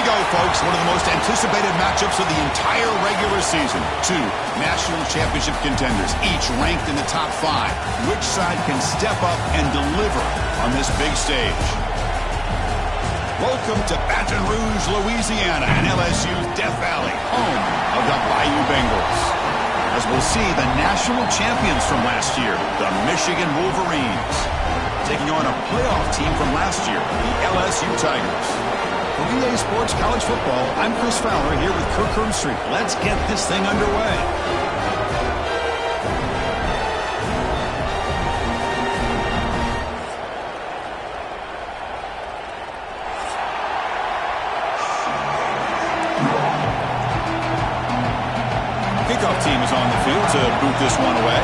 go, folks. One of the most anticipated matchups of the entire regular season. Two national championship contenders, each ranked in the top 5. Which side can step up and deliver on this big stage? Welcome to Baton Rouge, Louisiana, and LSU's Death Valley, home of the Bayou Bengals. As we'll see, the national champions from last year, the Michigan Wolverines, taking on a playoff team from last year, the LSU Tigers. For EA Sports College Football, I'm Chris Fowler here with Kirk Herbstreit. Let's get this thing underway. Kickoff team is on the field to boot this one away.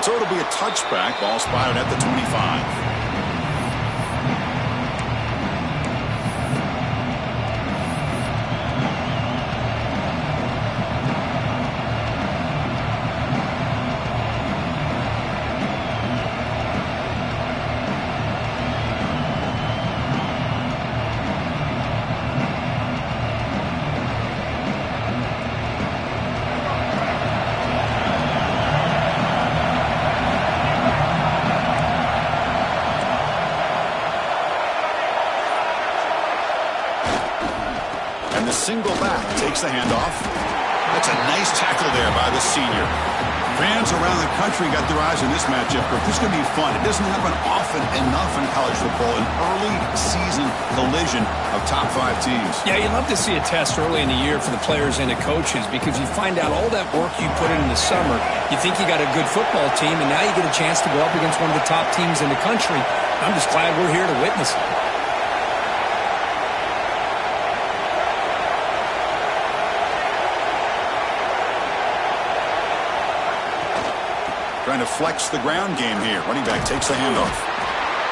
So it'll be a touchback. Ball spotted at the 25. The single back takes the handoff. That's a nice tackle there by the senior. Fans around the country got their eyes on this matchup, but this is going to be fun. It doesn't happen often enough in college football, an early season collision of top 5 teams. Yeah, you'd love to see a test early in the year for the players and the coaches because you find out all that work you put in the summer. You think you got a good football team, and now you get a chance to go up against one of the top teams in the country. I'm just glad we're here to witness it. Trying to flex the ground game here. Running back takes the handoff.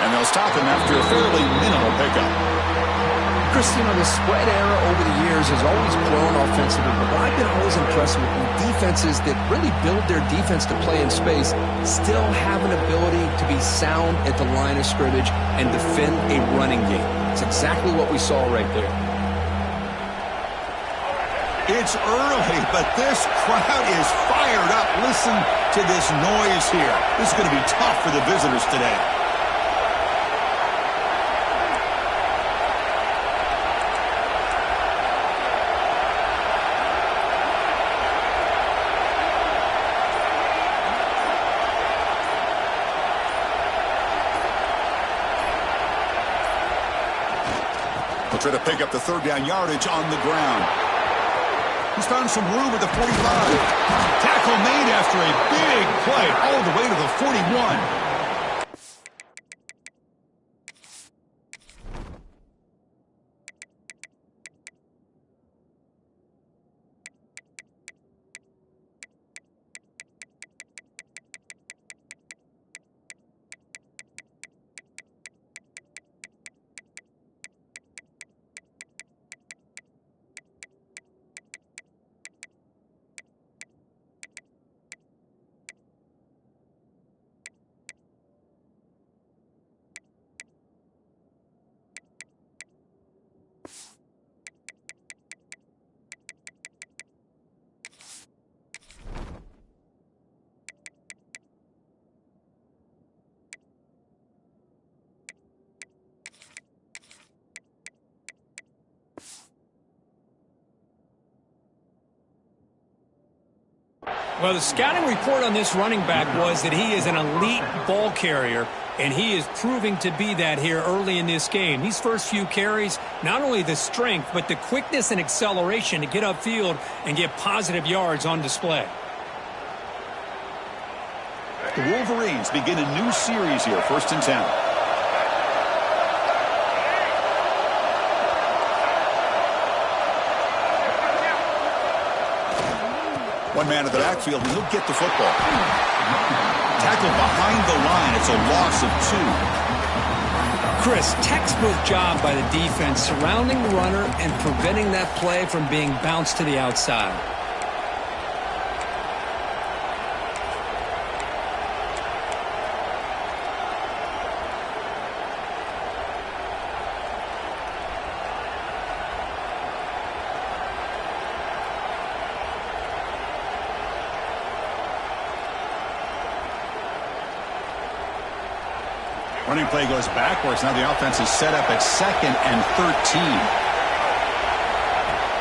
And they'll stop him after a fairly minimal pickup. Chris, you know, the spread era over the years has always grown offensively, but what I've been always impressed with defenses that really build their defense to play in space still have an ability to be sound at the line of scrimmage and defend a running game. It's exactly what we saw right there. It's early, but this crowd is fired up. Listen to this noise here. This is going to be tough for the visitors today. We'll try to pick up the third down yardage on the ground. He's found some room at the 45. Tackle made after a big play all the way to the 41. Well, the scouting report on this running back was that he is an elite ball carrier, and he is proving to be that here early in this game. These first few carries, not only the strength, but the quickness and acceleration to get upfield and get positive yards on display. The Wolverines begin a new series here, 1st and 10. One man at the backfield, and he'll get the football. Tackled behind the line. It's a loss of 2. Chris, textbook job by the defense surrounding the runner and preventing that play from being bounced to the outside. Running play goes backwards. Now the offense is set up at 2nd and 13.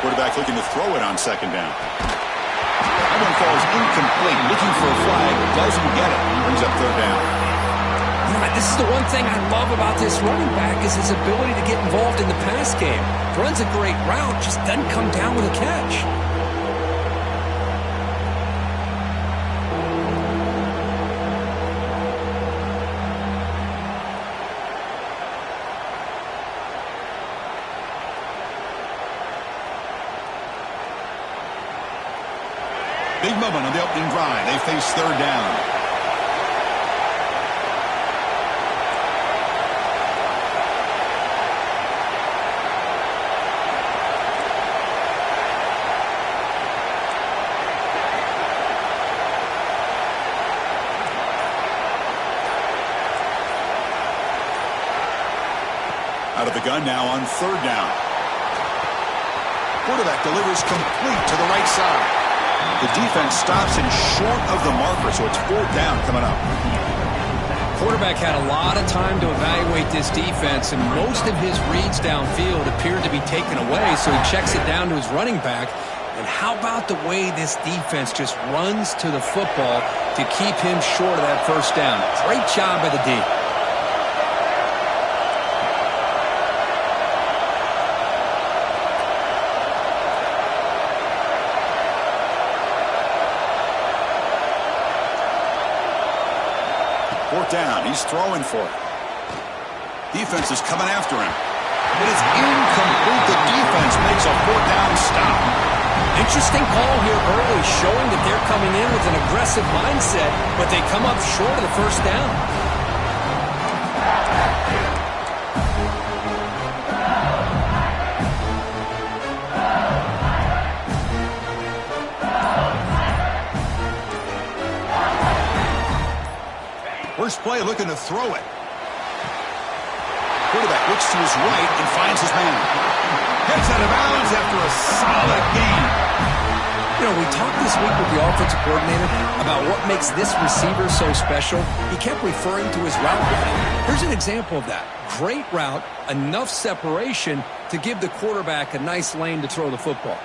Quarterback looking to throw it on 2nd down. That one falls incomplete. Looking for a flag. Doesn't get it. Brings up 3rd down. This is the one thing I love about this running back is his ability to get involved in the pass game. Runs a great route, just doesn't come down with a catch. Big moment on the opening drive. They face 3rd down. Out of the gun now on 3rd down. Quarterback delivers complete to the right side. The defense stops in short of the marker, so it's 4th down coming up. Quarterback had a lot of time to evaluate this defense, and most of his reads downfield appeared to be taken away, so he checks it down to his running back. And how about the way this defense just runs to the football to keep him short of that 1st down? Great job by the D. Down. He's throwing for it. Defense is coming after him. It is incomplete. The defense makes a 4th down stop. Interesting call here early, showing that they're coming in with an aggressive mindset, but they come up short of the 1st down. First play looking to throw it. Quarterback looks to his right and finds his man. Gets out of bounds after a solid game. You know, we talked this week with the offensive coordinator about what makes this receiver so special. He kept referring to his route running. Here's an example of that. Great route, enough separation to give the quarterback a nice lane to throw the football.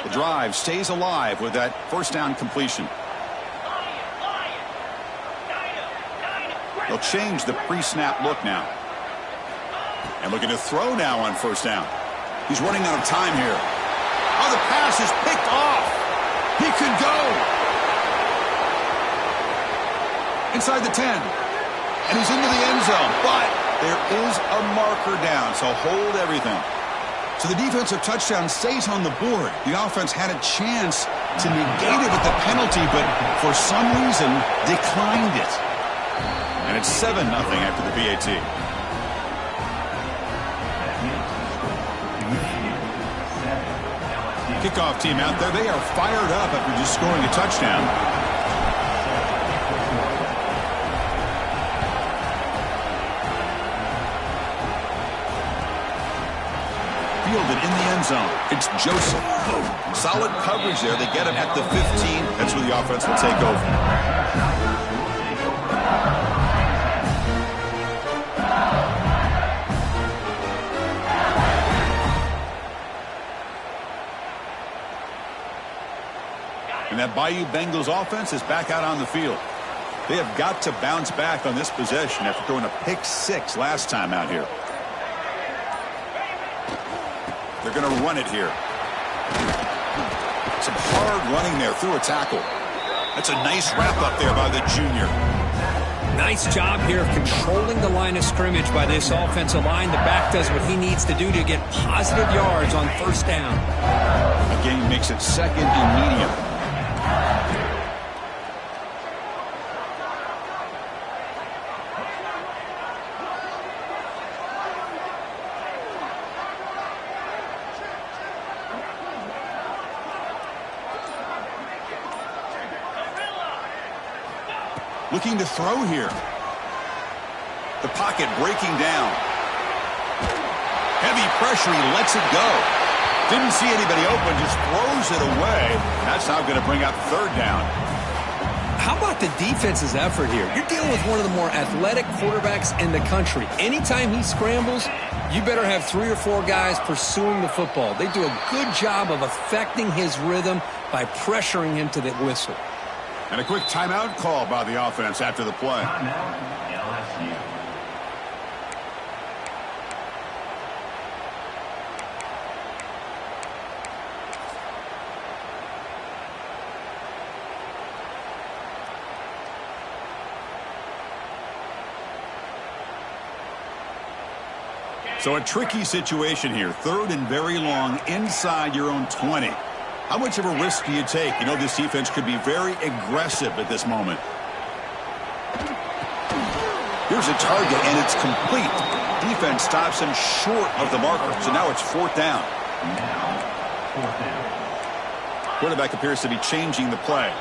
The drive stays alive with that 1st down completion. They'll change the pre-snap look now. And looking to throw now on 1st down. He's running out of time here. Oh, the pass is picked off. He could go. Inside the 10. And he's into the end zone. But there is a marker down, so hold everything. So the defensive touchdown stays on the board. The offense had a chance to negate it with the penalty, but for some reason declined it. And it's 7-0 after the PAT. Kickoff team out there. They are fired up after just scoring a touchdown. Fielded in the end zone. It's Joseph. Solid coverage there. They get him at the 15. That's where the offense will take over. And that Bayou Bengals offense is back out on the field. They have got to bounce back on this possession after throwing a pick-6 last time out here. They're going to run it here. Some hard running there through a tackle. That's a nice wrap up there by the junior. Nice job here of controlling the line of scrimmage by this offensive line. The back does what he needs to do to get positive yards on 1st down. Again, makes it 2nd and medium. Looking to throw here. The pocket breaking down. Heavy pressure, he lets it go. Didn't see anybody open, just throws it away. That's now going to bring up 3rd down. how about the defense's effort here? You're dealing with one of the more athletic quarterbacks in the country. Anytime he scrambles, you better have 3 or 4 guys pursuing the football. They do a good job of affecting his rhythm by pressuring him to the whistle. And a quick timeout call by the offense after the play. LSU. So a tricky situation here. 3rd and very long inside your own 20. How much of a risk do you take? You know this defense could be very aggressive at this moment. Here's a target, and it's complete. Defense stops him short of the marker, so now it's 4th down. Now, 4th down. Quarterback appears to be changing the play.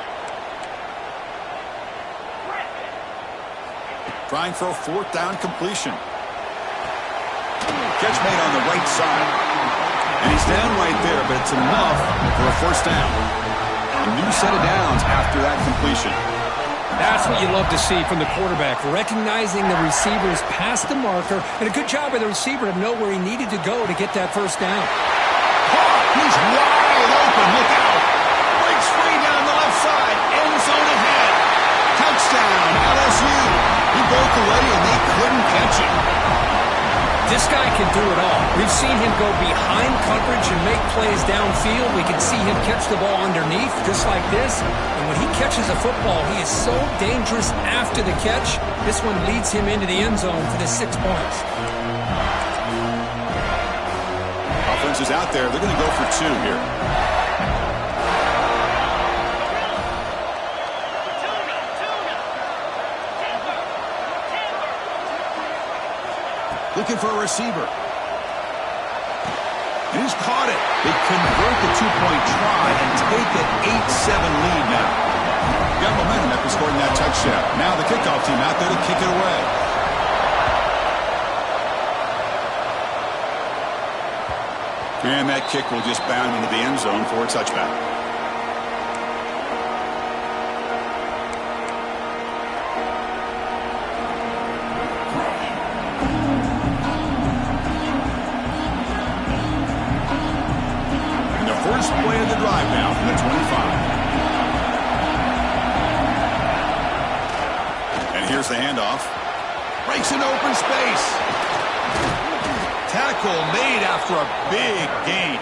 Trying for a 4th down completion. Catch made on the right side. And he's down right there, but it's enough for a 1st down. A new set of downs after that completion. That's what you love to see from the quarterback, recognizing the receiver's past the marker, and a good job by the receiver to know where he needed to go to get that 1st down. He's wide open. Look out. Breaks free down the left side. End zone ahead. Touchdown, LSU. He broke away, and they couldn't catch him. This guy can do it all. We've seen him go behind coverage and make plays downfield. We can see him catch the ball underneath, just like this. And when he catches a football, he is so dangerous after the catch. This one leads him into the end zone for the 6 points. Offense is out there. They're going to go for 2 here. Looking for a receiver. And he's caught it. They convert the 2-point try and take an 8-7 lead now. Got momentum after scoring that touchdown. Now the kickoff team out there to kick it away. And that kick will just bound into the end zone for a touchback. First play of the drive now from the 25. And here's the handoff. Breaks into open space. Tackle made after a big gain.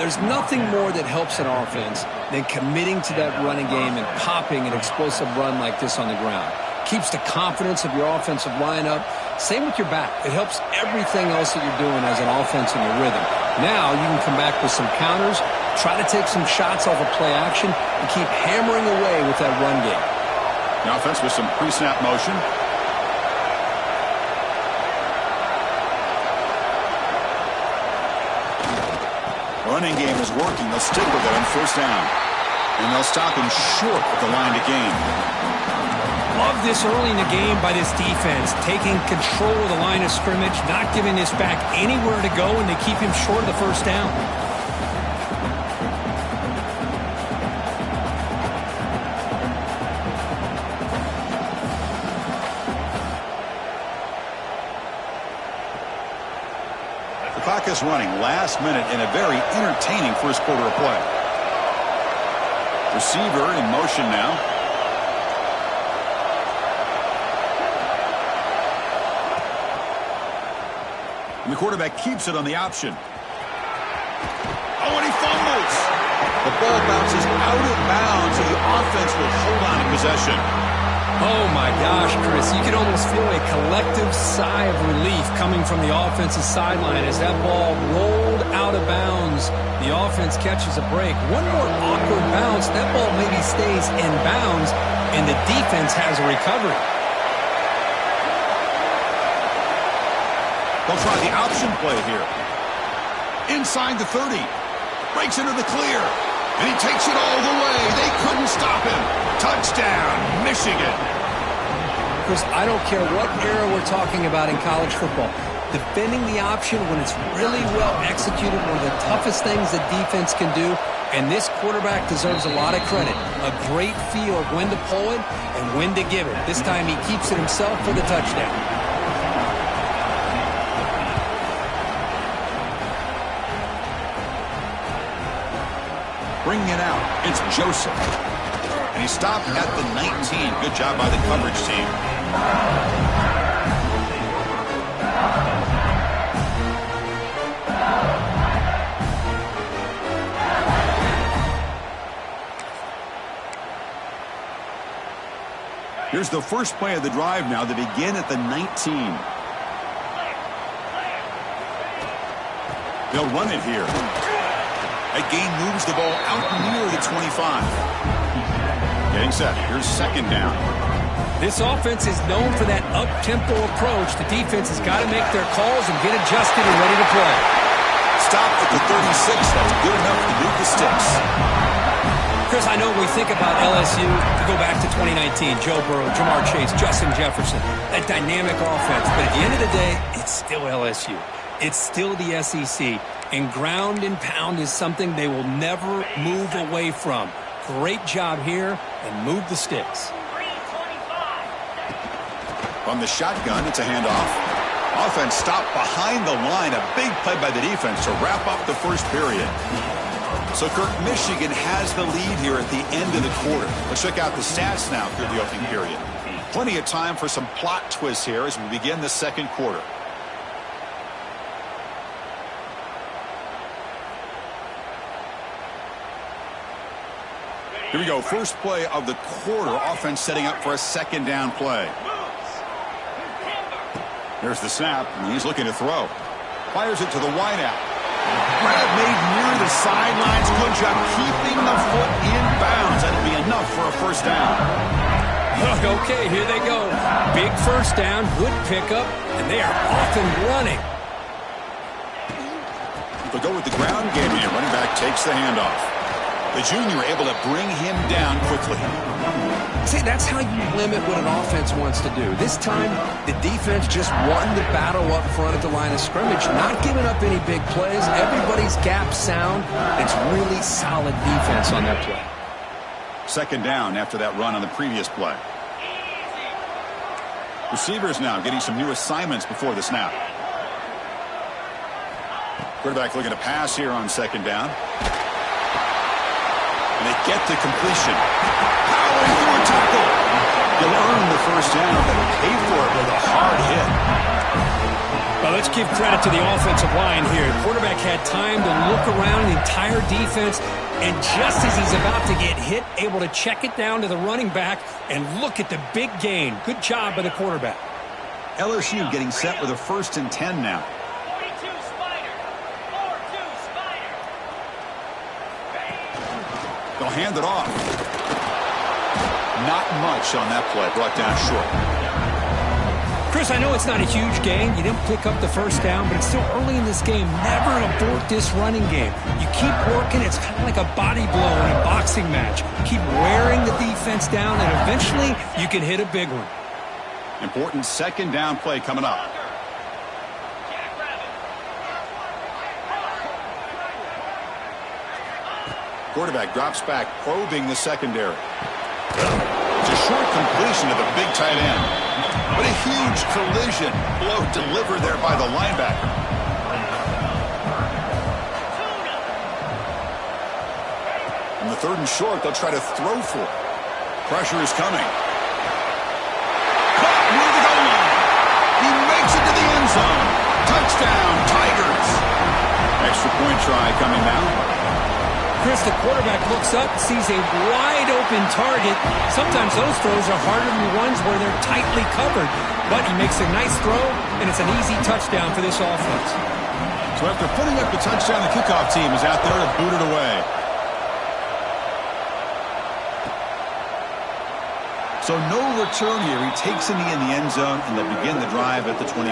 There's nothing more that helps an offense than committing to that running game and popping an explosive run like this on the ground. Keeps the confidence of your offensive lineup. Same with your back. It helps everything else that you're doing as an offense in your rhythm. Now you can come back with some counters, try to take some shots off of play action, and keep hammering away with that run game. The offense with some pre-snap motion. Running game is working. They'll stick with it on 1st down. And they'll stop him short at the line to gain. Love this early in the game by this defense, taking control of the line of scrimmage, not giving this back anywhere to go, and they keep him short of the 1st down. The clock is running. Last minute in a very entertaining 1st quarter of play. Receiver in motion now. And the quarterback keeps it on the option. Oh, and he fumbles. The ball bounces out of bounds, and the offense will hold on to possession. Oh, my gosh, Chris. You can almost feel a collective sigh of relief coming from the offensive sideline as that ball rolled out of bounds. The offense catches a break. One more awkward bounce. That ball maybe stays in bounds, and the defense has a recovery. They'll try the option play here. Inside the 30. Breaks into the clear. And he takes it all the way. They couldn't stop him. Touchdown, Michigan. Chris, I don't care what era we're talking about in college football. Defending the option when it's really well executed, one of the toughest things that defense can do. And this quarterback deserves a lot of credit. A great feel of when to pull it and when to give it. This time he keeps it himself for the touchdown. Bringing it out, it's Joseph. And he stopped at the 19. Good job by the coverage team. Here's the first play of the drive now. They begin at the 19. They'll run it here. A gain moves the ball out near the 25. Getting set. Here's second down. This offense is known for that up-tempo approach. The defense has got to make their calls and get adjusted and ready to play. Stop at the 36. That's good enough to move the sticks. Chris, I know when we think about LSU, to go back to 2019, Joe Burrow, Jamar Chase, Justin Jefferson, that dynamic offense. But at the end of the day, it's still LSU. It's still the SEC. And ground and pound is something they will never move away from. Great job here, and move the sticks. From the shotgun, it's a handoff. Offense stopped behind the line. A big play by the defense to wrap up the first period. So, Kirk, Michigan has the lead here at the end of the quarter. Let's check out the stats now through the opening period. Plenty of time for some plot twists here as we begin the second quarter. Here we go. First play of the quarter. Offense setting up for a second down play. There's the snap, and he's looking to throw. Fires it to the wideout. Grab made near the sidelines. Good job keeping the foot in bounds. That'll be enough for a first down. Okay, here they go. Big first down, good pickup, and they are off and running. They'll go with the ground game here. Running back takes the handoff. The junior able to bring him down quickly. See, that's how you limit what an offense wants to do. This time, the defense just won the battle up front at the line of scrimmage, not giving up any big plays. Everybody's gap sound. It's really solid defense on that play. Second down after that run on the previous play. Receivers now getting some new assignments before the snap. Quarterback looking to pass here on second down. And they get to completion. Powering through a tackle. You'll earn the first down, but pay for it with a hard hit. Well, let's give credit to the offensive line here. The quarterback had time to look around the entire defense, and just as he's about to get hit, able to check it down to the running back, and look at the big gain. Good job by the quarterback. LSU getting set with a 1st and 10 now. They'll hand it off. Not much on that play. Brought down short. Chris, I know it's not a huge gain. You didn't pick up the first down, but it's still early in this game. Never abort this running game. You keep working. It's kind of like a body blow in a boxing match. Keep wearing the defense down, and eventually you can hit a big one. Important second down play coming up. Quarterback drops back, probing the secondary. It's a short completion to the big tight end. But a huge collision blow delivered there by the linebacker. On the 3rd and short, they'll try to throw for it. Pressure is coming. Caught near the goal line. He makes it to the end zone. Touchdown, Tigers. Extra point try coming now. Chris, the quarterback looks up, sees a wide-open target. Sometimes those throws are harder than the ones where they're tightly covered. But he makes a nice throw, and it's an easy touchdown for this offense. So after putting up the touchdown, the kickoff team is out there to boot it away. So no return here. He takes a knee in the end zone, and they'll begin the drive at the 25.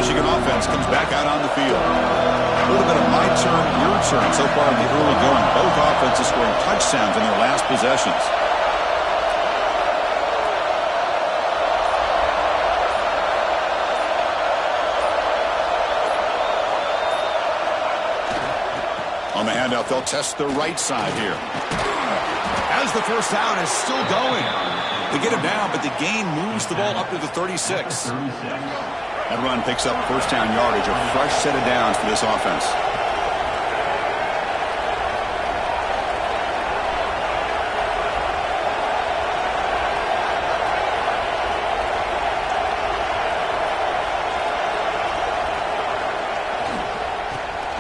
Michigan offense comes back out on the field. A little bit of my turn, your turn so far in the early going. Both offenses scoring touchdowns in their last possessions. Handoff, they'll test the right side here. As the first down is still going. They get him down, but the gain moves the ball up to the 36. That run picks up first down yardage, a fresh set of downs for this offense.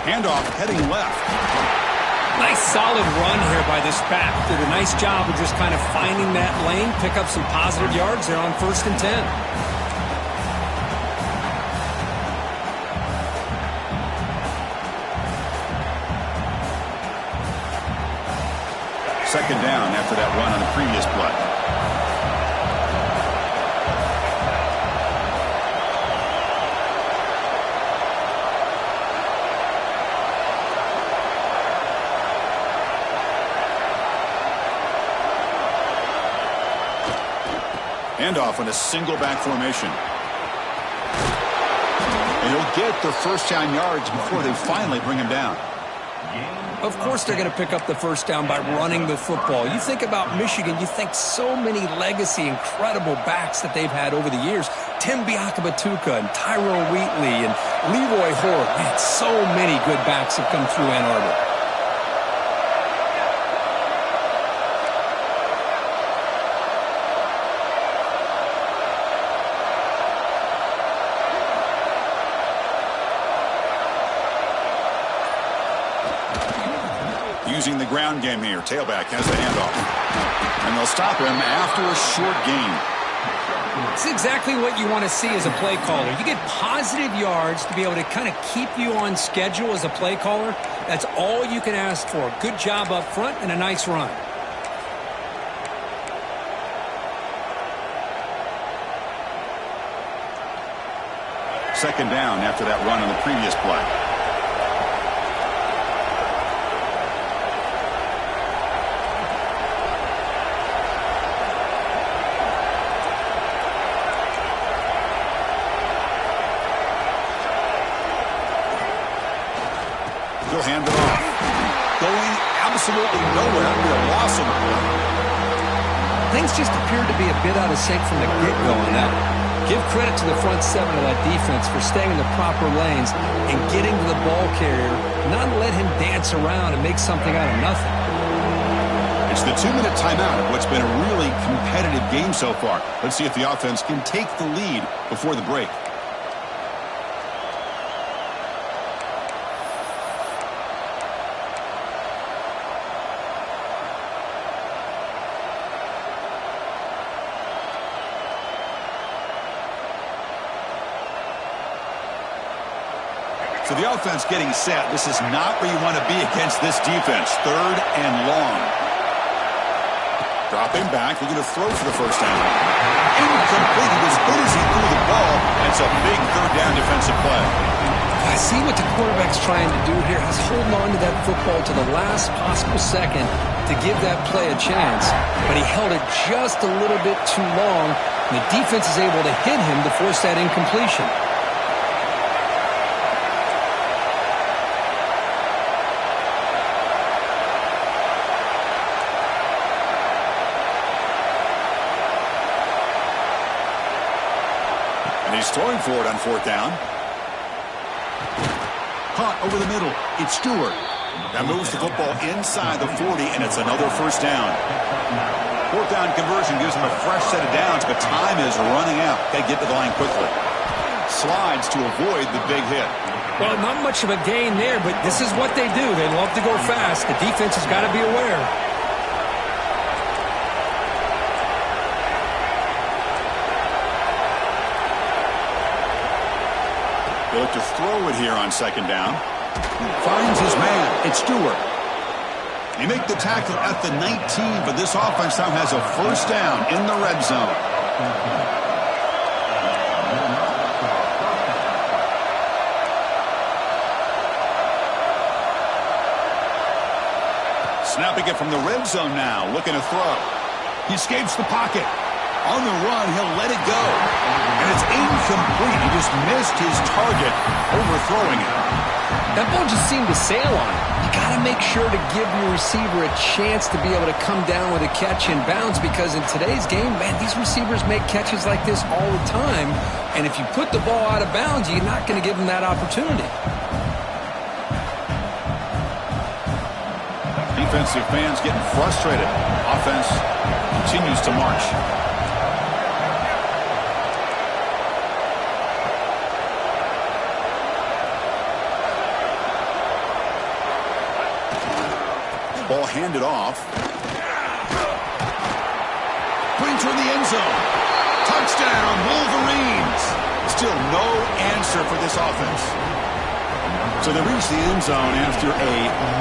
Handoff heading left. Nice solid run here by this back. Did a nice job of just kind of finding that lane, pick up some positive yards there on 1st and 10. Second down after that run on the previous play. Handoff in a single back formation. And he'll get the first down yards before they finally bring him down. Of course they're going to pick up the first down by running the football. You think about Michigan, you think so many legacy, incredible backs that they've had over the years. Tim Biakabatuka and Tyrone Wheatley and Leroy Hoare. Man, so many good backs have come through Ann Arbor. Using the ground game here. Tailback has the handoff. And they'll stop him after a short gain. It's exactly what you want to see as a play caller. You get positive yards to be able to kind of keep you on schedule as a play caller. That's all you can ask for. Good job up front and a nice run. Second down after that run on the previous play. He'll hand it off. Going absolutely nowhere. It'll be a loss of the play. Things just appeared to be a bit out of sync from the get-go on that. Give credit to the front seven of that defense for staying in the proper lanes and getting to the ball carrier, not let him dance around and make something out of nothing. It's the 2-minute timeout of what's been a really competitive game so far. Let's see if the offense can take the lead before the break. So the offense getting set. This is not where you want to be against this defense. 3rd and long. Dropping back, looking to throw for the first down. Incomplete. As good as he threw the ball, it's a big 3rd down defensive play. I see what the quarterback's trying to do here. He's holding on to that football to the last possible second to give that play a chance. But he held it just a little bit too long. And the defense is able to hit him to force that incompletion. He's throwing for it on 4th down. Caught over the middle. It's Stewart. That moves the football inside the 40, and it's another first down. 4th down conversion gives him a fresh set of downs, but time is running out. They get to the line quickly. Slides to avoid the big hit. Well, not much of a gain there, but this is what they do. They love to go fast. The defense has got to be aware. They look to throw it here on 2nd down. Finds his man. It's Stewart. They make the tackle at the 19, but this offense now has a first down in the red zone. Snapping it from the red zone now, looking to throw. He escapes the pocket. On the run, he'll let it go. And it's incomplete. He just missed his target, overthrowing it. That ball just seemed to sail on him. He got to make sure to give your receiver a chance to be able to come down with a catch in bounds, because in today's game, man, these receivers make catches like this all the time. And if you put the ball out of bounds, you're not going to give them that opportunity. Defensive fans getting frustrated. Offense continues to march. Ball handed off. Putting toward the end zone. Touchdown, Wolverines. Still no answer for this offense. So they reach the end zone after a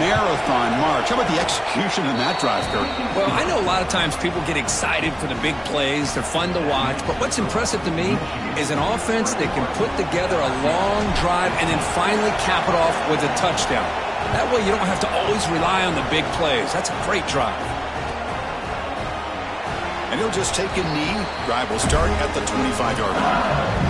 marathon march. How about the execution in that drive, Kurt? Well, I know a lot of times people get excited for the big plays. They're fun to watch. But what's impressive to me is an offense that can put together a long drive and then finally cap it off with a touchdown. That way you don't have to always rely on the big plays. That's a great drive. And he'll just take a knee. Drive will start at the 25-yard line.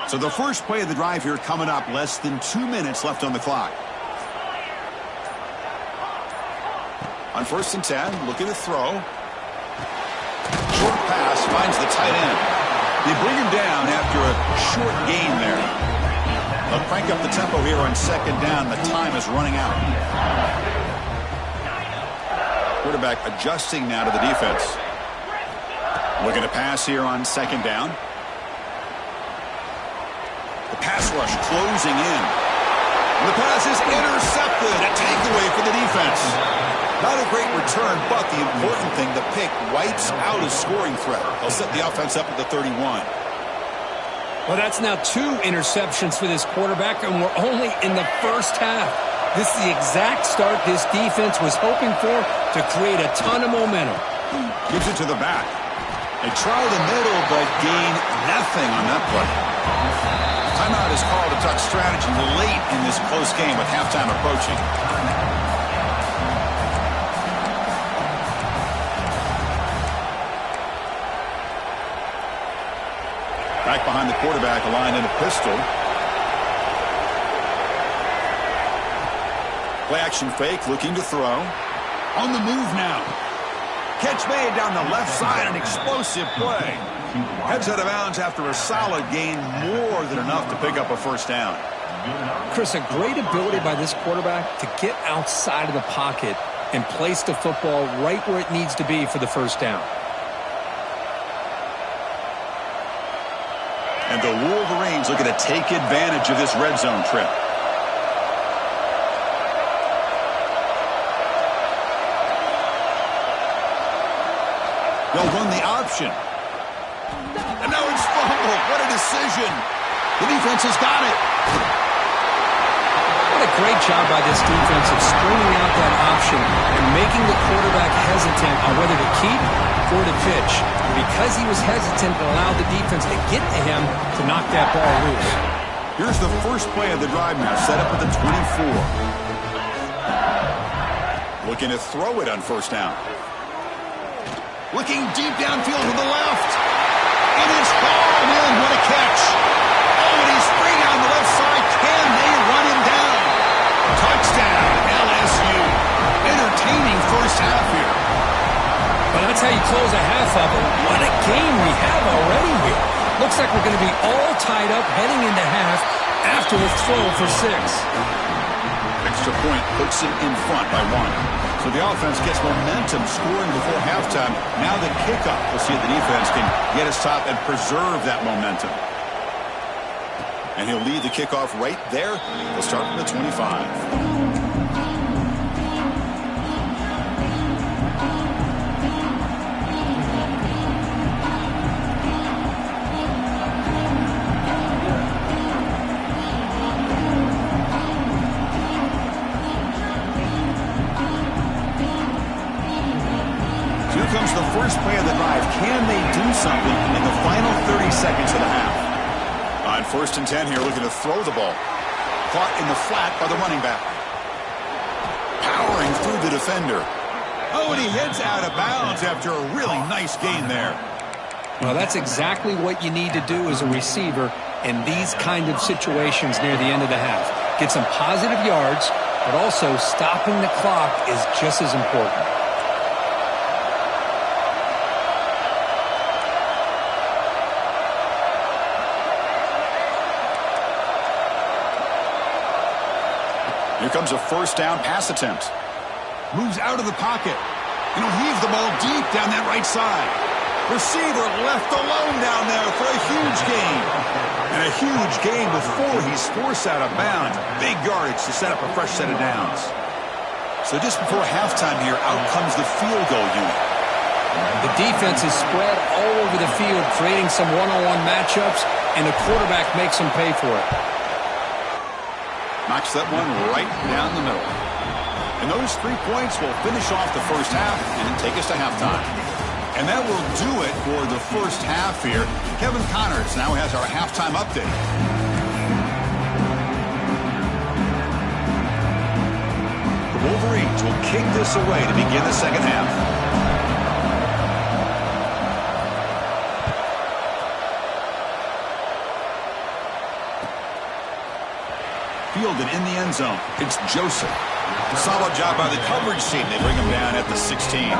So the first play of the drive here coming up, less than 2 minutes left on the clock. On 1st and 10, looking to throw. Short pass finds the tight end. They bring him down after a short gain there. They'll crank up the tempo here on 2nd down. The time is running out. Quarterback adjusting now to the defense. Looking to pass here on 2nd down. The pass rush closing in. And the pass is intercepted. A takeaway for the defense. Not a great return, but the important thing, the pick wipes out a scoring threat. They'll set the offense up at the 31. Well, that's now 2 interceptions for this quarterback, and we're only in the first half. This is the exact start this defense was hoping for to create a ton of momentum. Gives it to the back. They try the middle, but gain nothing on that play. Timeout is called to Duck strategy late in this close game with halftime approaching. Back behind the quarterback, aligned in a pistol. Play action fake, looking to throw. On the move now. Catch made down the left side, an explosive play. Heads out of bounds after a solid gain, more than enough to pick up a first down. Chris, a great ability by this quarterback to get outside of the pocket and place the football right where it needs to be for the first down. And the Wolverines looking to take advantage of this red zone trip. They'll run the option. And now it's fumbled. What a decision. The defense has got it. What a great job by this defense of stringing out that option and making the quarterback hesitant on whether to keep or to pitch. And because he was hesitant, it allowed the defense to get to him to knock that ball loose. Here's the first play of the drive now, set up at the 24. Looking to throw it on 1st down. Looking deep downfield to the left. It is hauled in. What a catch. Oh, and he's free down the left side. Can they run him down? Touchdown, LSU. Entertaining first half here. But that's how you close a half of it. What a game we have already here. Looks like we're going to be all tied up heading into half after a throw for 6. Extra point puts it in front by 1. So the offense gets momentum scoring before halftime. Now the kickoff. We'll see if the defense can get us top and preserve that momentum. And he'll lead the kickoff right there. They'll start from the 25. Comes the first play of the drive. Can they do something in the final 30 seconds of the half? On 1st and 10 here, looking to throw the ball. Caught in the flat by the running back. Powering through the defender. Oh, and he hits out of bounds after a really nice gain there. Well, that's exactly what you need to do as a receiver in these kind of situations near the end of the half. Get some positive yards, but also stopping the clock is just as important. Here comes a first down pass attempt. Moves out of the pocket. And he'll heave the ball deep down that right side. Receiver left alone down there for a huge gain. And a huge gain before he's forced out of bounds. Big yardage to set up a fresh set of downs. So just before halftime here, out comes the field goal unit. The defense is spread all over the field, creating some one-on-one matchups, and the quarterback makes them pay for it. Knocks that one right down the middle. And those 3 points will finish off the first half and take us to halftime. And that will do it for the first half here. Kevin Connors now has our halftime update. The Wolverines will kick this away to begin the second half. Fielded in the end zone. It's Joseph. Solid job by the coverage team. They bring him down at the 16.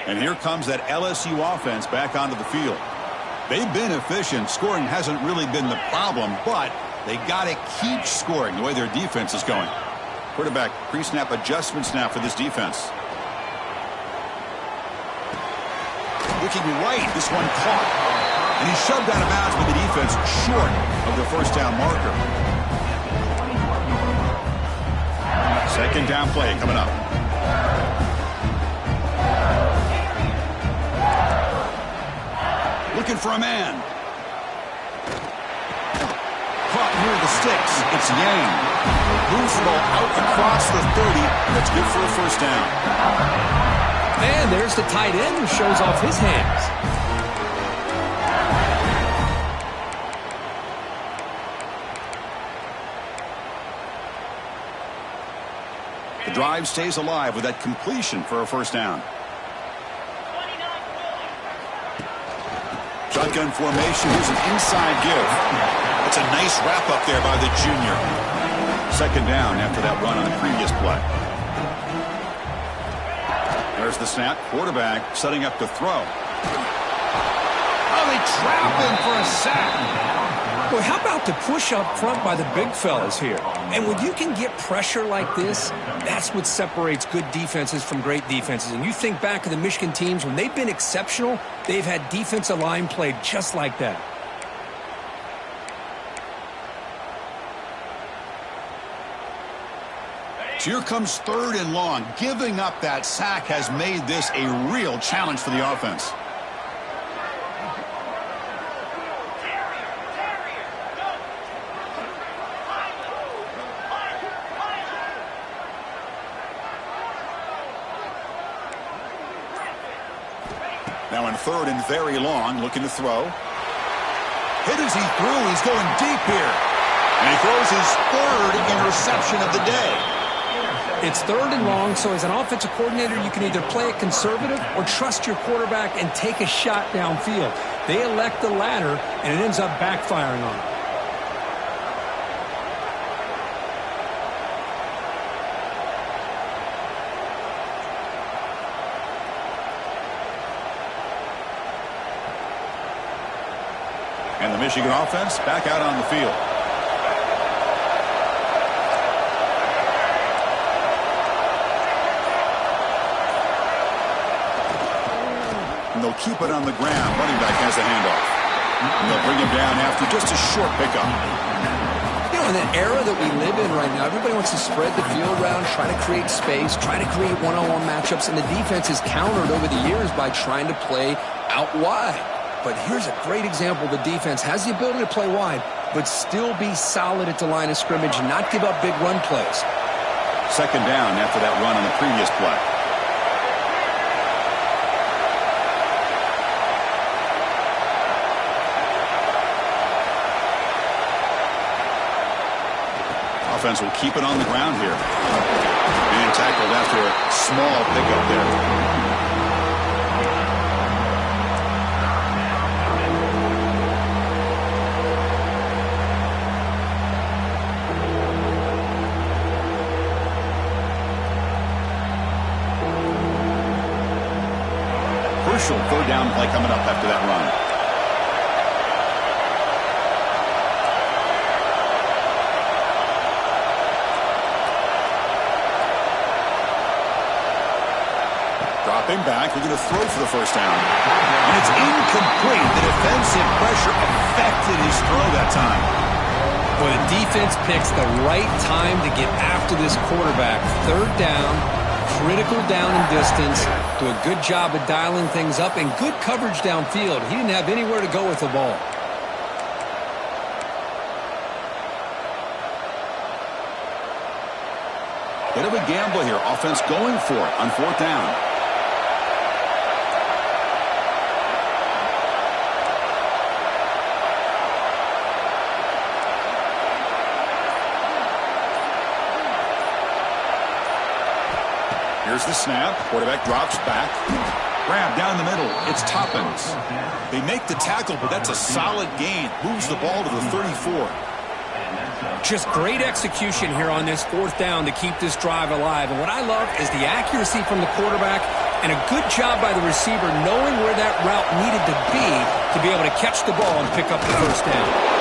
And here comes that LSU offense back onto the field. They've been efficient. Scoring hasn't really been the problem, but they got to keep scoring the way their defense is going. Quarterback pre-snap adjustments now for this defense. Looking right, this one caught. And he shoved out of bounds with the defense short of the first down marker. Second down play coming up. Looking for a man. Caught near the sticks. It's Yang. Moves the ball out across the 30. That's good for a first down. And there's the tight end who shows off his hands. The drive stays alive with that completion for a first down. Shotgun formation. Here's an inside give. It's a nice wrap up there by the junior. Second down after that run on the previous play. There's the snap. Quarterback setting up to throw. Oh, they trap him for a sack. Well, how about the push up front by the big fellas here? And when you can get pressure like this, that's what separates good defenses from great defenses. And you think back to the Michigan teams, when they've been exceptional, they've had defensive line played just like that. So here comes third and long. Giving up that sack has made this a real challenge for the offense. Now in third and very long, looking to throw. Hit as he threw. He's going deep here. And he throws his third interception of the day. It's third and long, so as an offensive coordinator, you can either play it conservative or trust your quarterback and take a shot downfield. They elect the latter, and it ends up backfiring on them. And the Michigan offense back out on the field. And they'll keep it on the ground. Running back has the handoff. And they'll bring him down after just a short pickup. You know, in the era that we live in right now, everybody wants to spread the field around, try to create space, try to create one-on-one matchups, and the defense is countered over the years by trying to play out wide. But here's a great example. The defense has the ability to play wide, but still be solid at the line of scrimmage and not give up big run plays. Second down after that run on the previous play. Offense will keep it on the ground here. Being tackled after a small pickup there. Crucial third down play coming up after that run. Dropping back, looking to throw for the first down. And it's incomplete. The defensive pressure affected his throw that time. Well, the defense picks the right time to get after this quarterback. Third down, critical down and distance. Do a good job of dialing things up and good coverage downfield. He didn't have anywhere to go with the ball. Bit of a gamble here. Offense going for it on fourth down. Here's the snap. Quarterback drops back. Grab down the middle. It's Toppins. They make the tackle, but that's a solid gain. Moves the ball to the 34. Just great execution here on this fourth down to keep this drive alive. And what I love is the accuracy from the quarterback and a good job by the receiver knowing where that route needed to be able to catch the ball and pick up the first down.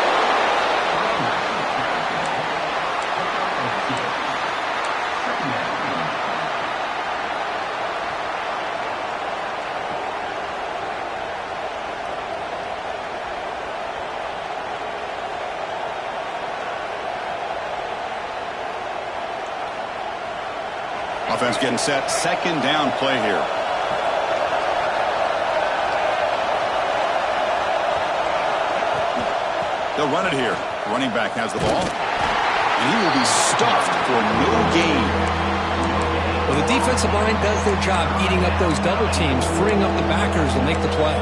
Offense getting set. Second down play here. They'll run it here. Running back has the ball. And he will be stuffed for no gain. Well, the defensive line does their job eating up those double teams, freeing up the backers to make the play.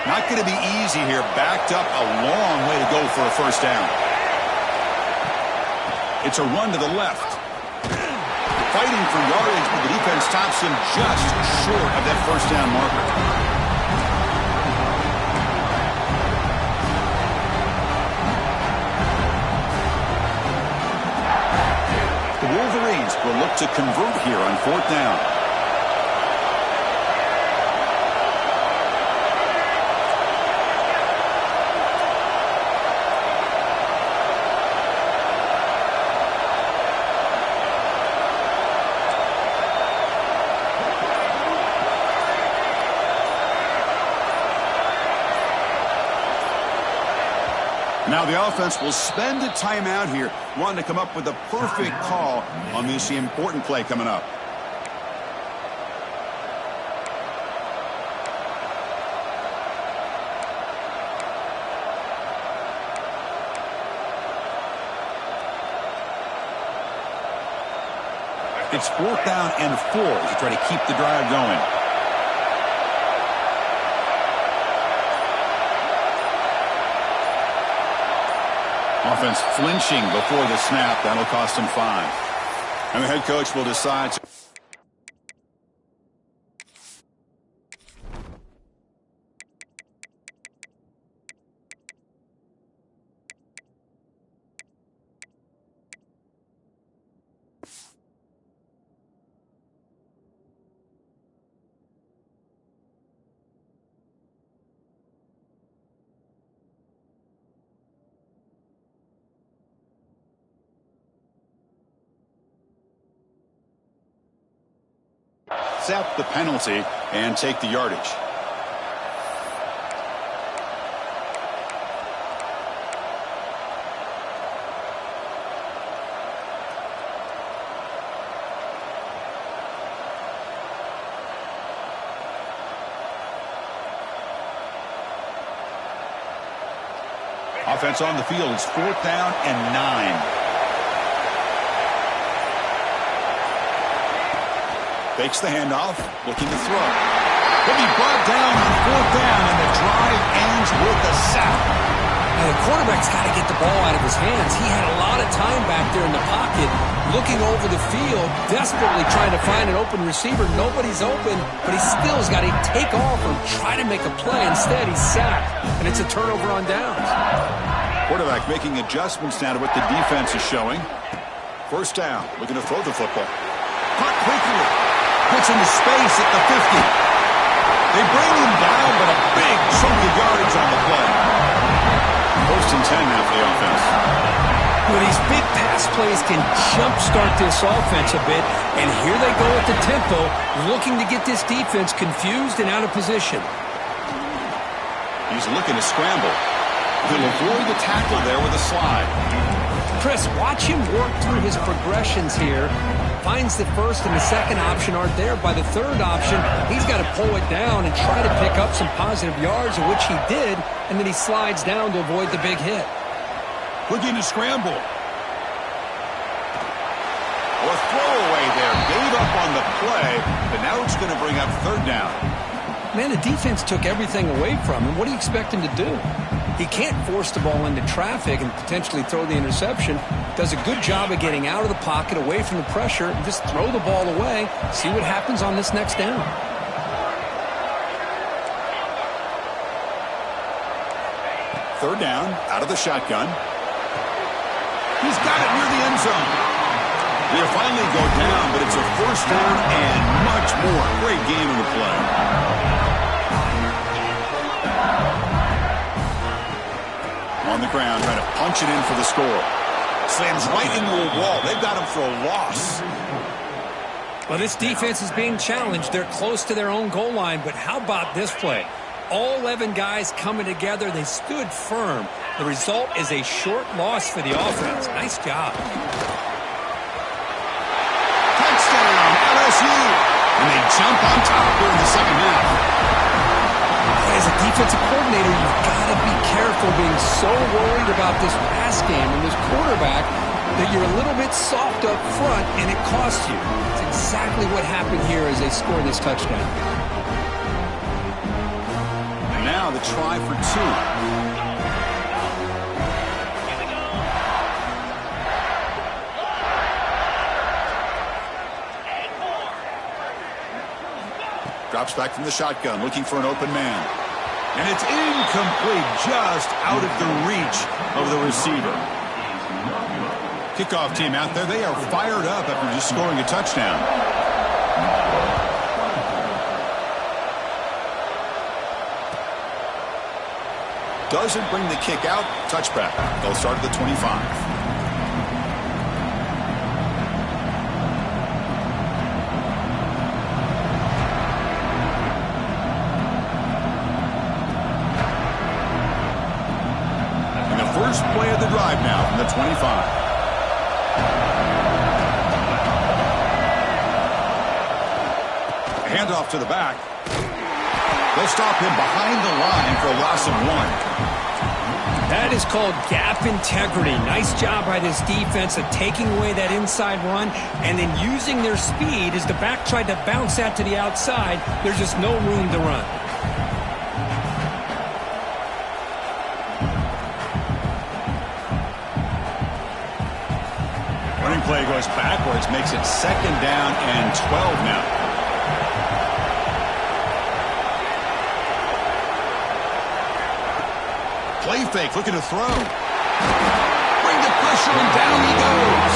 Not going to be easy here. Backed up a long way to go for a first down. It's a run to the left. Fighting for yardage, but the defense stops him just short of that first down marker. The Wolverines will look to convert here on fourth down. Now the offense will spend a timeout here, wanting to come up with a perfect call on this important play coming up. It's fourth down and 4 to try to keep the drive going. Offense flinching before the snap. That'll cost him 5. And the head coach will decide to... accept the penalty and take the yardage. Offense on the field. It's fourth down and 9. Fakes the handoff, looking to throw. He'll be brought down on 4th down, and the drive ends with a sack. Now, the quarterback's got to get the ball out of his hands. He had a lot of time back there in the pocket, looking over the field, desperately trying to find an open receiver. Nobody's open, but he still's got to take off or try to make a play. Instead, he's sacked, and it's a turnover on downs. Quarterback making adjustments now to what the defense is showing. 1st down, looking to throw the football. Caught quickly. Puts into space at the 50. They bring him down, but a big chunk of yards on the play. 1st and 10 now for the offense. Well, these big pass plays can jumpstart this offense a bit, and here they go at the tempo, looking to get this defense confused and out of position. He's looking to scramble. He'll avoid the tackle there with a slide. Chris, watch him work through his progressions here. Finds the 1st and the 2nd option aren't there. By the 3rd option, he's got to pull it down and try to pick up some positive yards, which he did, and then he slides down to avoid the big hit. Looking to scramble. A throwaway there. Gave up on the play, but now it's going to bring up 3rd down. Man, the defense took everything away from him. What do you expect him to do? He can't force the ball into traffic and potentially throw the interception. Does a good job of getting out of the pocket, away from the pressure, and just throw the ball away. See what happens on this next down. Third down, out of the shotgun. He's got it near the end zone. They'll finally go down, but it's a 1st down and much more. Great game in the play. On the ground, trying to punch it in for the score. Slams right into a wall. They've got him for a loss. Well, this defense is being challenged. They're close to their own goal line, but how about this play? All 11 guys coming together. They stood firm. The result is a short loss for the offense. Nice job. Touchdown, LSU. And they jump on top here in the 2nd half. As a defensive coordinator, you've got to be careful being so worried about this pass game and this quarterback that you're a little bit soft up front and it costs you. It's exactly what happened here as they score this touchdown. And now the try for 2. Drops back from the shotgun, looking for an open man. And it's incomplete, just out of the reach of the receiver. Kickoff team out there, they are fired up after just scoring a touchdown. Doesn't bring the kick out, touchback. They'll start at the 25. First play of the drive now from the 25. A handoff to the back. They'll stop him behind the line for a loss of 1. That is called gap integrity. Nice job by this defense of taking away that inside run and then using their speed as the back tried to bounce that to the outside. There's just no room to run. Play goes backwards, makes it 2nd down and 12 now. Play fake, looking to throw. Bring the pressure and down he goes.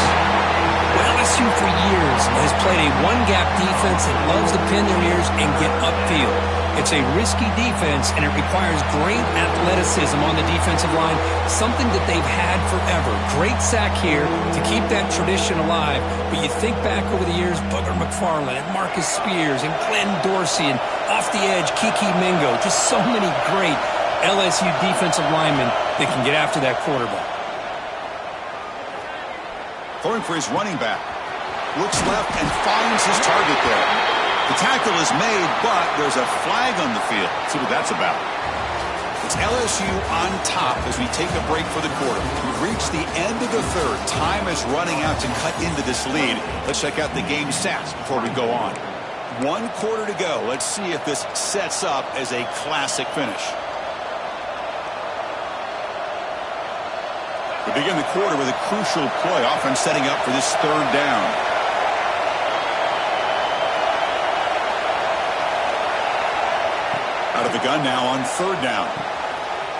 Well, LSU for years has played a one-gap defense that loves to pin their ears and get upfield. It's a risky defense, and it requires great athleticism on the defensive line, something that they've had forever. Great sack here to keep that tradition alive. But you think back over the years, Booger McFarland and Marcus Spears and Glenn Dorsey and off the edge, Kiki Mingo. Just so many great LSU defensive linemen that can get after that quarterback. Throwing for his running back. Looks left and finds his target there. The tackle is made, but there's a flag on the field. Let's see what that's about. It's LSU on top as we take a break for the quarter. We've reached the end of the 3rd. Time is running out to cut into this lead. Let's check out the game stats before we go on. 1 quarter to go. Let's see if this sets up as a classic finish. We begin the quarter with a crucial play, often setting up for this 3rd down. Out of the gun now on 3rd down.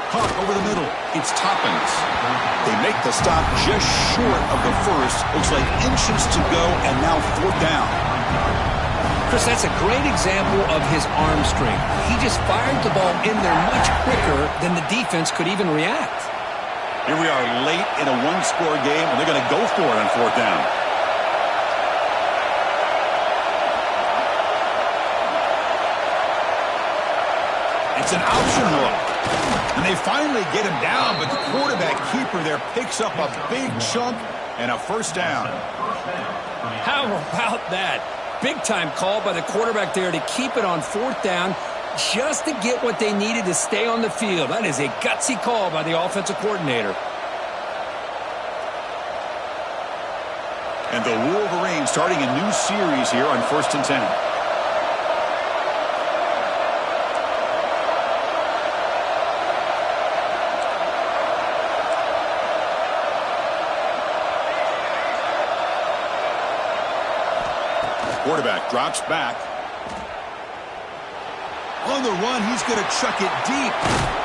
Caught over the middle. It's Toppins. They make the stop just short of the first. Looks like inches to go, and now 4th down. Chris, that's a great example of his arm strength. He just fired the ball in there much quicker than the defense could even react. Here we are late in a 1-score game, and they're going to go for it on 4th down. It's an option look. And they finally get him down, but the quarterback keeper there picks up a big chunk and a 1st down. How about that? Big-time call by the quarterback there to keep it on 4th down just to get what they needed to stay on the field. That is a gutsy call by the offensive coordinator. And the Wolverines starting a new series here on 1st and 10. Quarterback drops back. On the run, he's going to chuck it deep.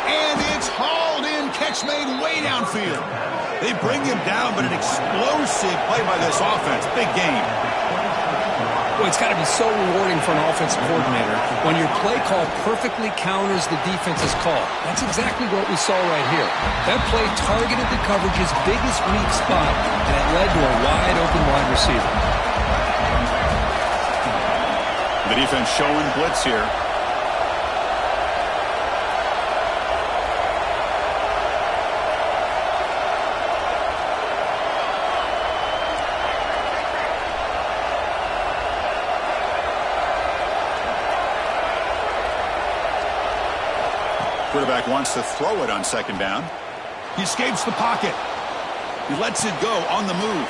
And it's hauled in. Catch made way downfield. They bring him down, but an explosive play by this offense. Big game. Well, it's got to be so rewarding for an offensive coordinator when your play call perfectly counters the defense's call. That's exactly what we saw right here. That play targeted the coverage's biggest weak spot, and it led to a wide-open wide receiver. The defense showing blitz here. Quarterback wants to throw it on 2nd down. He escapes the pocket. He lets it go on the move.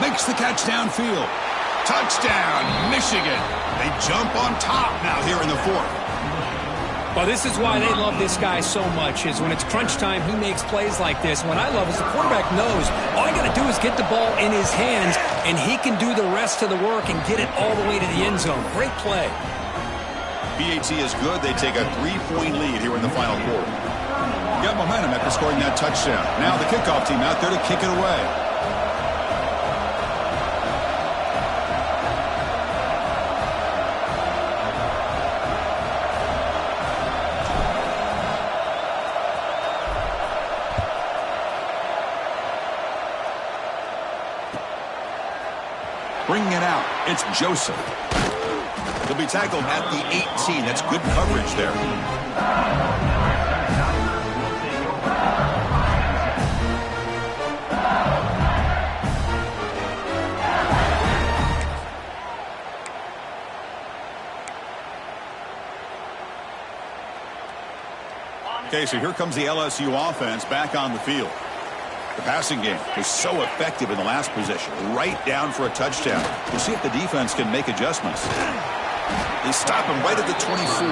Makes the catch downfield. Touchdown, Michigan. They jump on top now here in the 4th. Well, this is why they love this guy so much, is when it's crunch time, he makes plays like this. What I love is the quarterback knows all you got to do is get the ball in his hands, and he can do the rest of the work and get it all the way to the end zone. Great play. BAT is good. They take a 3-point lead here in the final quarter. Got momentum after scoring that touchdown. Now the kickoff team out there to kick it away. Bringing it out, it's Joseph. He'll be tackled at the 18. That's good coverage there. Okay, so here comes the LSU offense back on the field. The passing game was so effective in the last possession, right down for a touchdown. We'll see if the defense can make adjustments. They stop him right at the 24.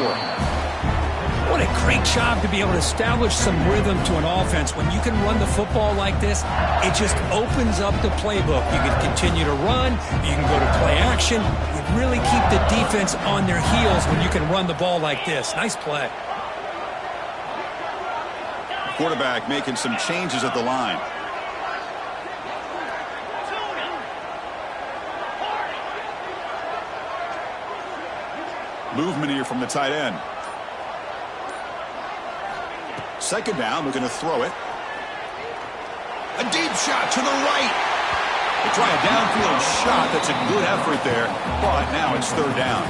What a great job to be able to establish some rhythm to an offense. When you can run the football like this, it just opens up the playbook. You can continue to run. You can go to play action. You really keep the defense on their heels when you can run the ball like this. Nice play. Quarterback making some changes at the line. Movement here from the tight end. 2nd down, we're going to throw it. A deep shot to the right. They try a downfield shot. That's a good effort there, but now it's 3rd down.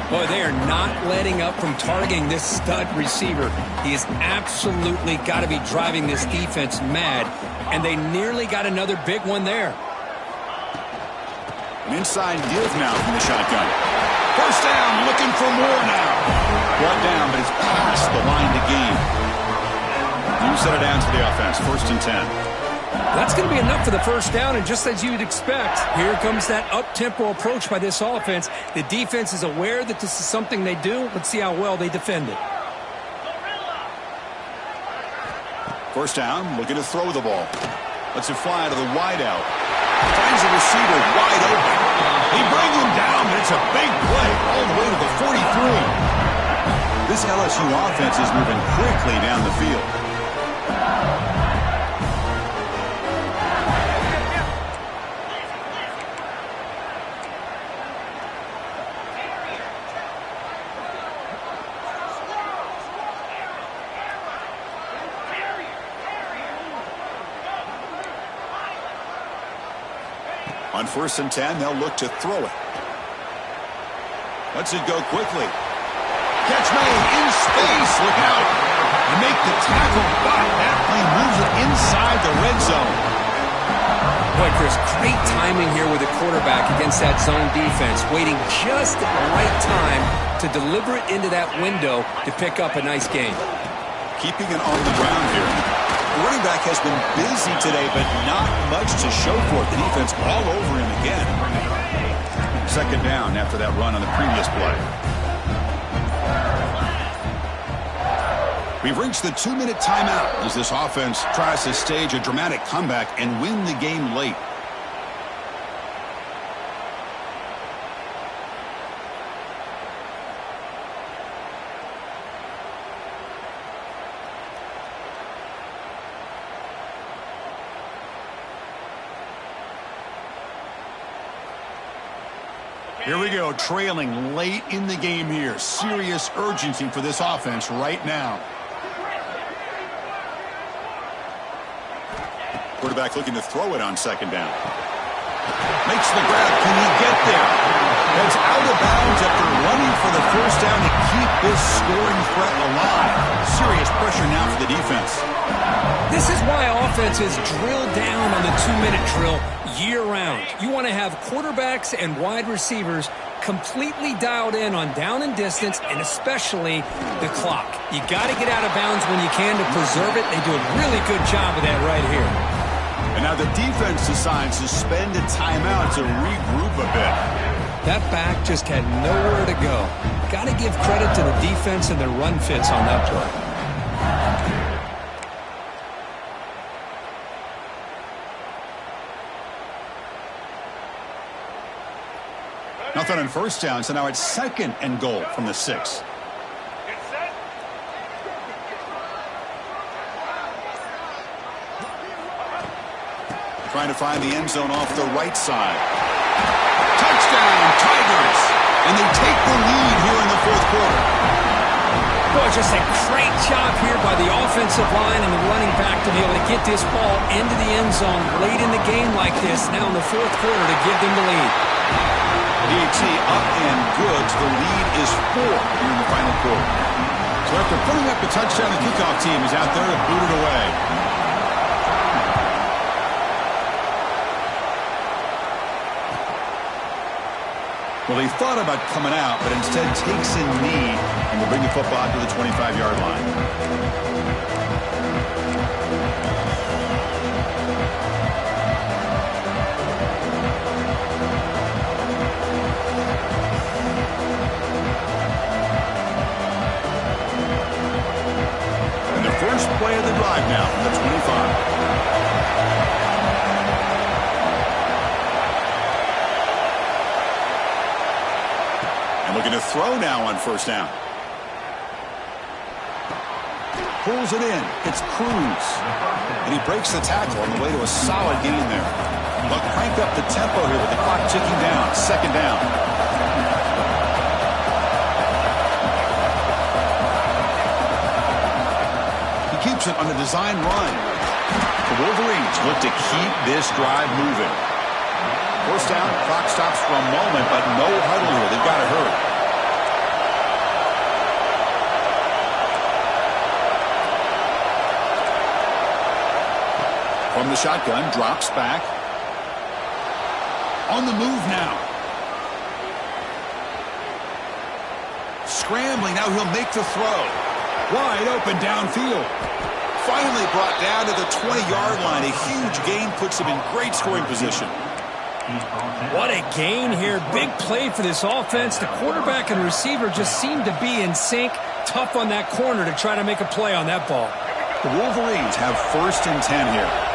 Boy, they are not letting up from targeting this stud receiver. He has absolutely got to be driving this defense mad, and they nearly got another big one there. An inside give now from the shotgun. 1st down, looking for more now. Brought down, but it's past the line to gain. You set it down to the offense, 1st and 10. That's going to be enough for the first down, and just as you'd expect, here comes that up-tempo approach by this offense. The defense is aware that this is something they do. Let's see how well they defend it. First down, looking to throw the ball. Lets it fly to the wideout. Finds the receiver wide open. He brings him down, but it's a big play all the way to the 43. This LSU offense is moving quickly down the field. On 1st and 10, they'll look to throw it. Lets it go quickly. Catch made in space. Look out. You make the tackle, but that play moves it inside the red zone. Boy, Chris, great timing here with the quarterback against that zone defense, waiting just at the right time to deliver it into that window to pick up a nice gain. Keeping it on the ground here. The running back has been busy today, but not much to show for it. The defense all over him again. Second down after that run on the previous play. We've reached the 2-minute timeout as this offense tries to stage a dramatic comeback and win the game late. Here we go, trailing late in the game here. Serious urgency for this offense right now. Quarterback looking to throw it on second down. Makes the grab. Can he get there? That's out of bounds after running for the first down to keep this scoring threat alive. Serious pressure now for the defense. This is why offenses drill down on the 2-minute drill year-round. You want to have quarterbacks and wide receivers completely dialed in on down and distance, and especially the clock. You got to get out of bounds when you can to preserve it. They do a really good job of that right here. And now the defense decides to spend a timeout to regroup a bit. That back just had nowhere to go. Got to give credit to the defense and their run fits on that play. Nothing on first down, so now it's 2nd and goal from the 6. Trying to find the end zone off the right side. Touchdown, Tigers! And they take the lead here in the 4th quarter. Boy, just a great job here by the offensive line and the running back to be able to get this ball into the end zone late in the game like this, now in the 4th quarter to give them the lead. DT up and good. The lead is 4 here in the final quarter. So after putting up the touchdown, the kickoff team is out there to boot it away. Well, he thought about coming out, but instead takes in knee and will bring the football to the 25-yard line. And the first play of the drive now from the 25. Looking to throw now on first down. Pulls it in. It's Cruz. And he breaks the tackle on the way to a solid gain there. But crank up the tempo here with the clock ticking down. 2nd down. He keeps it on a design run. The Wolverines look to keep this drive moving. First down, clock stops for a moment, but no huddle here. They've got to hurry. From the shotgun, drops back. On the move now. Scrambling, now he'll make the throw. Wide open downfield. Finally brought down to the 20-yard line. A huge gain puts him in great scoring position. What a gain here. Big play for this offense. The quarterback and receiver just seem to be in sync. Tough on that corner to try to make a play on that ball. The Wolverines have 1st and 10 here.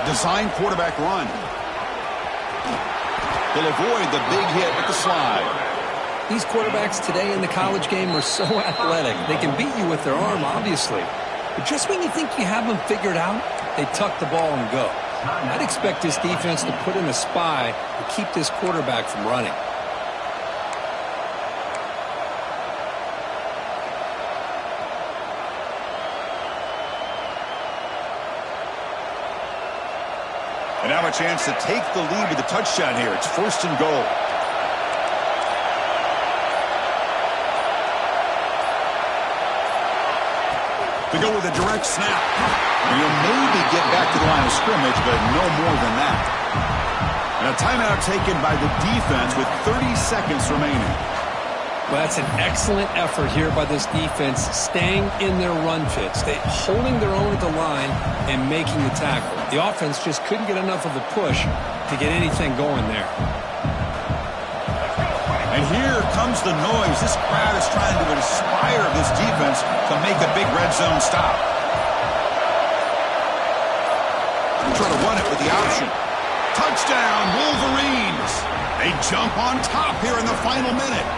Design quarterback run. He'll avoid the big hit with the slide. These quarterbacks today in the college game are so athletic. They can beat you with their arm, obviously. But just when you think you have them figured out, they tuck the ball and go. I'd expect this defense to put in a spy to keep this quarterback from running. And now a chance to take the lead with a touchdown here. It's 1st and goal. To go with a direct snap. You'll maybe get back to the line of scrimmage, but no more than that. And a timeout taken by the defense with 30 seconds remaining. Well, that's an excellent effort here by this defense, staying in their run fits. They holding their own at the line and making the tackle. The offense just couldn't get enough of a push to get anything going there. And here comes the noise. This crowd is trying to inspire this defense to make a big red zone stop. Trying to run it with the option. Touchdown, Wolverines! They jump on top here in the final minute.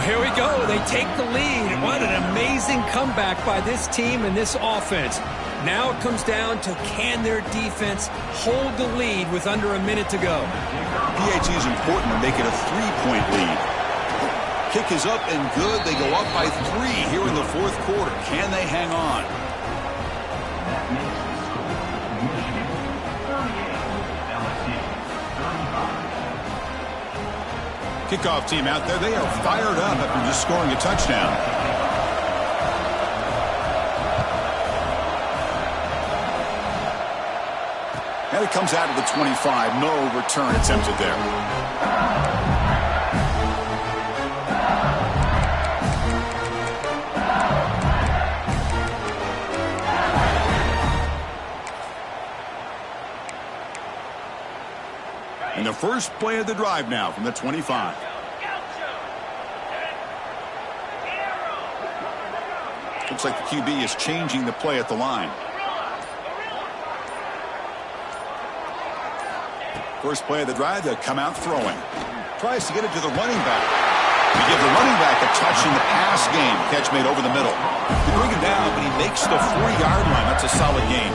Here we go. They take the lead. What an amazing comeback by this team and this offense. Now it comes down to can their defense hold the lead with under a minute to go. PAT is important to make it a 3-point lead. Kick is up and good. They go up by 3 here in the 4th quarter. Can they hang on? Kickoff team out there. They are fired up after just scoring a touchdown. And it comes out of the 25. No return attempted there. And the first play of the drive now from the 25. Looks like the QB is changing the play at the line. First play of the drive, they'll come out throwing. Tries to get it to the running back. They give the running back a touch in the pass game. Catch made over the middle. They bring him down, but he makes the 40-yard line. That's a solid gain.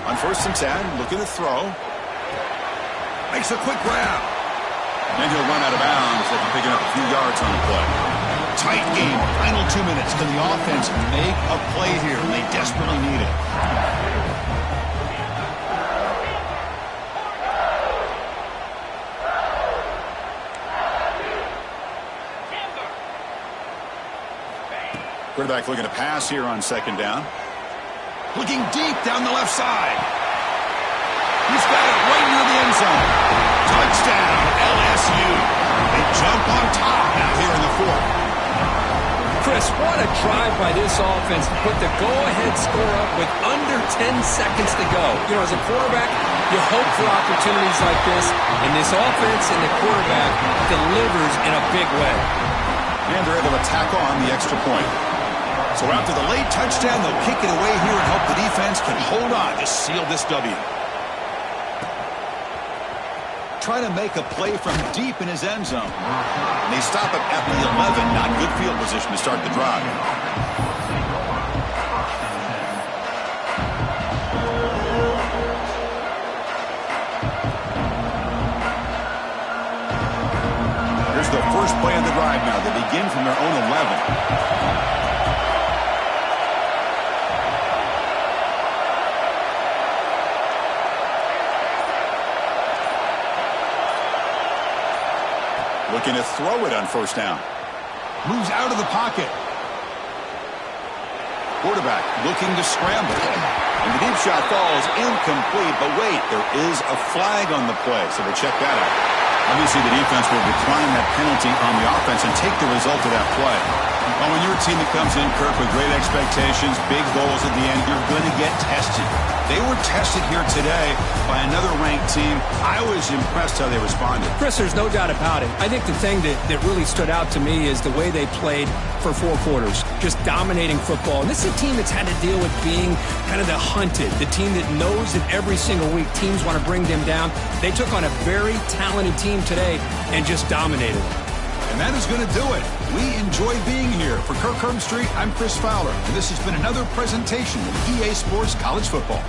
On 1st and 10, looking to throw. Makes a quick grab. And he'll run out of bounds after picking up a few yards on the play. Tight game, final 2 minutes. Can the offense make a play here? They desperately need it. Quarterback looking to pass here on 2nd down. Looking deep down the left side. He's got it right near the end zone. Touchdown, LSU. They jump on top now here in the 4th. Chris, what a drive by this offense to put the go-ahead score up with under 10 seconds to go. You know, as a quarterback, you hope for opportunities like this, and this offense and the quarterback delivers in a big way. And they're able to tack on the extra point. So after the late touchdown, they'll kick it away here and hope the defense can hold on to seal this W. Trying to make a play from deep in his end zone. And they stop it at the 11. Not good field position to start the drive. Here's the first play of the drive now. They begin from their own 11. looking to throw it on first down. Moves out of the pocket. Quarterback looking to scramble. And the deep shot falls incomplete. But wait, there is a flag on the play, so we'll check that out. Obviously, the defense will decline that penalty on the offense and take the result of that play. Well, when you're a team that comes in, Kirk, with great expectations, big goals at the end, you're going to get tested. They were tested here today by another ranked team. I was impressed how they responded. Chris, there's no doubt about it. I think the thing that really stood out to me is the way they played for 4 quarters, just dominating football. And this is a team that's had to deal with being kind of the hunted, the team that knows that every single week teams want to bring them down. They took on a very talented team today and just dominated. And that is going to do it. We enjoy being here. For Kirk Herbstreit, I'm Chris Fowler, and this has been another presentation of EA Sports College Football.